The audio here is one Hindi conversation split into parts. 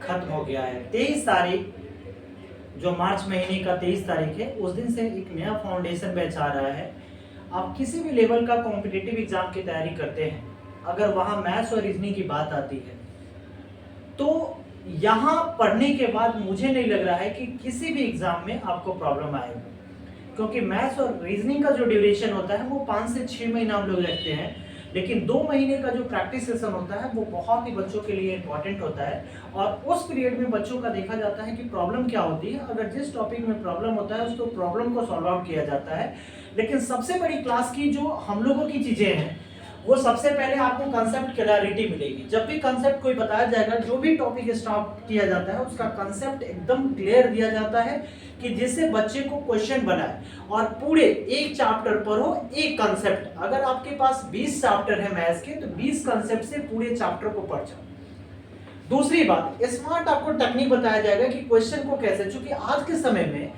खत्म हो गया है। 23 तारीख जो मार्च महीने का 23 तारीख है, उस दिन से एक नया फाउंडेशन बैच आ रहा है। आप किसी भी लेवल का कॉम्पिटिटिव एग्जाम की तैयारी करते हैं, अगर वहाँ मैथ्स और रीजनिंग की बात आती है तो यहाँ पढ़ने के बाद मुझे नहीं लग रहा है कि किसी भी एग्जाम में आपको प्रॉब्लम आएगा, क्योंकि मैथ्स और रीजनिंग का जो ड्यूरेशन होता है वो 5 से 6 महीना हम लोग रखते हैं, लेकिन 2 महीने का जो प्रैक्टिस सेशन होता है वो बहुत ही बच्चों के लिए इंपॉर्टेंट होता है। और उस पीरियड में बच्चों का देखा जाता है कि प्रॉब्लम क्या होती है, अगर जिस टॉपिक में प्रॉब्लम होता है उसको प्रॉब्लम को सॉल्व आउट किया जाता है। लेकिन सबसे बड़ी क्लास की जो हम लोगों की चीजें हैं वो सबसे पहले आपको कंसेप्ट क्लैरिटी मिलेगी। जब भी कंसेप्ट कोई बताया जाएगा, जो भी टॉपिक स्टार्ट किया जाता है उसका कंसेप्ट एकदम क्लियर दिया जाता है कि जिससे बच्चे को क्वेश्चन बनाए और पूरे एक चैप्टर पर हो एक कंसेप्ट। अगर आपके पास 20 चैप्टर है मैथ्स के तो 20 कंसेप्ट से पूरे चैप्टर को पढ़ जाओ। दूसरी बात, स्मार्ट आपको टेक्निक बताया जाएगा कि क्वेश्चन को कैसे, क्योंकि आज के समय में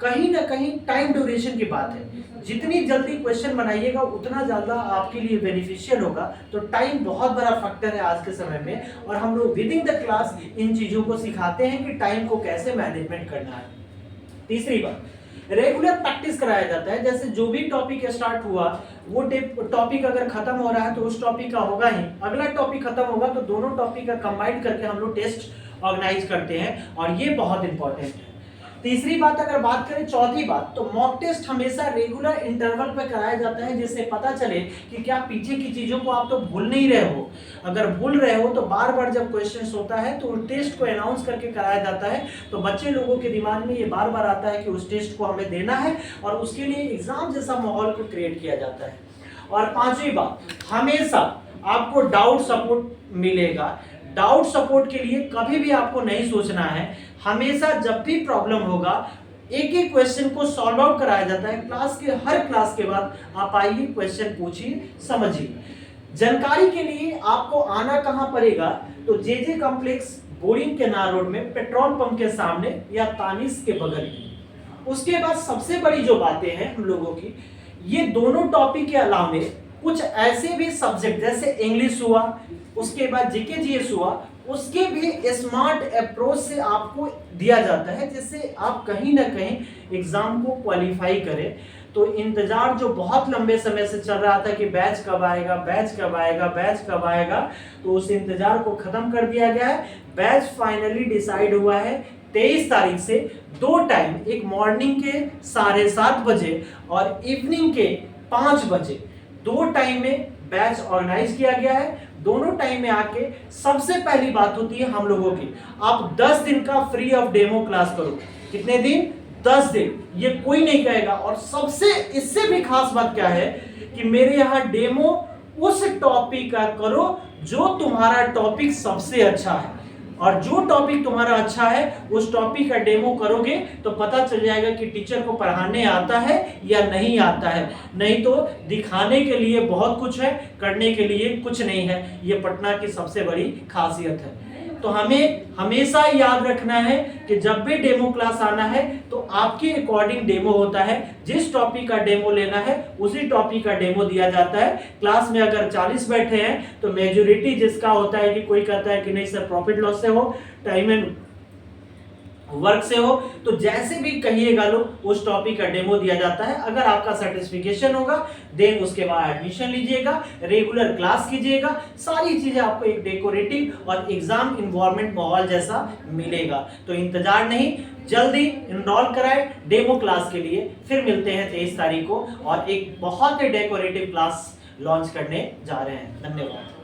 कहीं ना कहीं टाइम ड्यूरेशन की बात है। जितनी जल्दी क्वेश्चन बनाइएगा उतना ज्यादा आपके लिए बेनिफिशियल होगा। तो टाइम बहुत बड़ा फैक्टर है आज के समय में, और हम लोग with in the class in चीजों को सिखाते हैं कि टाइम को कैसे मैनेजमेंट करना है। तीसरी बात, रेगुलर प्रैक्टिस कराया जाता है। जैसे जो भी टॉपिक स्टार्ट हुआ वो टॉपिक अगर खत्म हो रहा है तो उस टॉपिक का होगा ही, अगला टॉपिक खत्म होगा तो दोनों टॉपिक का कंबाइन करके हम लोग टेस्ट ऑर्गेनाइज करते हैं, और ये बहुत इंपॉर्टेंट है। तीसरी बात अगर बात करें, चौथी बात, तो मॉक टेस्ट हमेशा रेगुलर इंटरवल पे कराया जाता है, जिससे पता चले कि क्या पीछे की चीजों को आप तो भूल नहीं रहे हो। अगर भूल रहे हो तो बार बार जब क्वेश्चंस होता है तो उस टेस्ट को अनाउंस करके कराया जाता है, तो बच्चे लोगों के दिमाग में ये बार बार आता है कि उस टेस्ट को हमें देना है, और उसके लिए एग्जाम जैसा माहौल को क्रिएट किया जाता है। और पांचवी बात, हमेशा आपको डाउट सपोर्ट मिलेगा। डाउट सपोर्ट के लिए कभी भी आपको नहीं सोचना है, हमेशा जब भी प्रॉब्लम होगा एक एक क्वेश्चन को सॉल्व आउट कराया जाता है। हर क्लास के बाद आप आइए, क्वेश्चन पूछिए, समझिए। जानकारी के लिए आपको आना कहां पड़ेगा, तो JJ complex boring canal road में पेट्रोल पंप के सामने या तानिस के बगल में। उसके बाद सबसे बड़ी जो बातें हैं हम लोगों की, ये दोनों टॉपिक के अलावा कुछ ऐसे भी सब्जेक्ट जैसे इंग्लिश हुआ, उसके बाद जीके जीएस हुआ, उसके भी स्मार्ट अप्रोच से आपको दिया जाता है, जिससे आप कहीं ना कहीं एग्जाम को क्वालिफाई करें। तो इंतजार जो बहुत लंबे समय से चल रहा था कि बैच कब आएगा, बैच कब आएगा, बैच कब आएगा, तो उस इंतजार को खत्म कर दिया गया है। बैच फाइनली डिसाइड हुआ है 23 तारीख से। 2 टाइम, एक मॉर्निंग के 7:30 बजे और इवनिंग के 5 बजे, 2 टाइम में बैच ऑर्गेनाइज किया गया है। दोनों टाइम में आके सबसे पहली बात होती है हम लोगों की, आप 10 दिन का फ्री ऑफ डेमो क्लास करो। कितने दिन? 10 दिन। ये कोई नहीं कहेगा। और सबसे इससे भी खास बात क्या है कि मेरे यहाँ डेमो उस टॉपिक का करो जो तुम्हारा टॉपिक सबसे अच्छा है, और जो टॉपिक तुम्हारा अच्छा है उस टॉपिक का डेमो करोगे तो पता चल जाएगा कि टीचर को पढ़ाने आता है या नहीं आता है। नहीं तो दिखाने के लिए बहुत कुछ है, करने के लिए कुछ नहीं है। ये पटना की सबसे बड़ी खासियत है। तो हमें हमेशा याद रखना है कि जब भी डेमो क्लास आना है तो आपके अकॉर्डिंग डेमो होता है। जिस टॉपिक का डेमो लेना है उसी टॉपिक का डेमो दिया जाता है। क्लास में अगर 40 बैठे हैं तो मेजोरिटी जिसका होता है कि कोई कहता है कि नहीं सर प्रॉफिट लॉस से हो, टाइम एंड वर्क से हो, तो जैसे भी कहिएगा लोग उस टॉपिक का डेमो दिया जाता है। अगर आपका सर्टिफिकेशन होगा देन उसके बाद एडमिशन लीजिएगा, रेगुलर क्लास कीजिएगा, सारी चीजें आपको एक डेकोरेटिव और एग्जाम इन्वायरमेंट माहौल जैसा मिलेगा। तो इंतजार नहीं, जल्दी इनरोल कराएं डेमो क्लास के लिए। फिर मिलते हैं 23 तारीख को और एक बहुत ही डेकोरेटिव क्लास लॉन्च करने जा रहे हैं। धन्यवाद।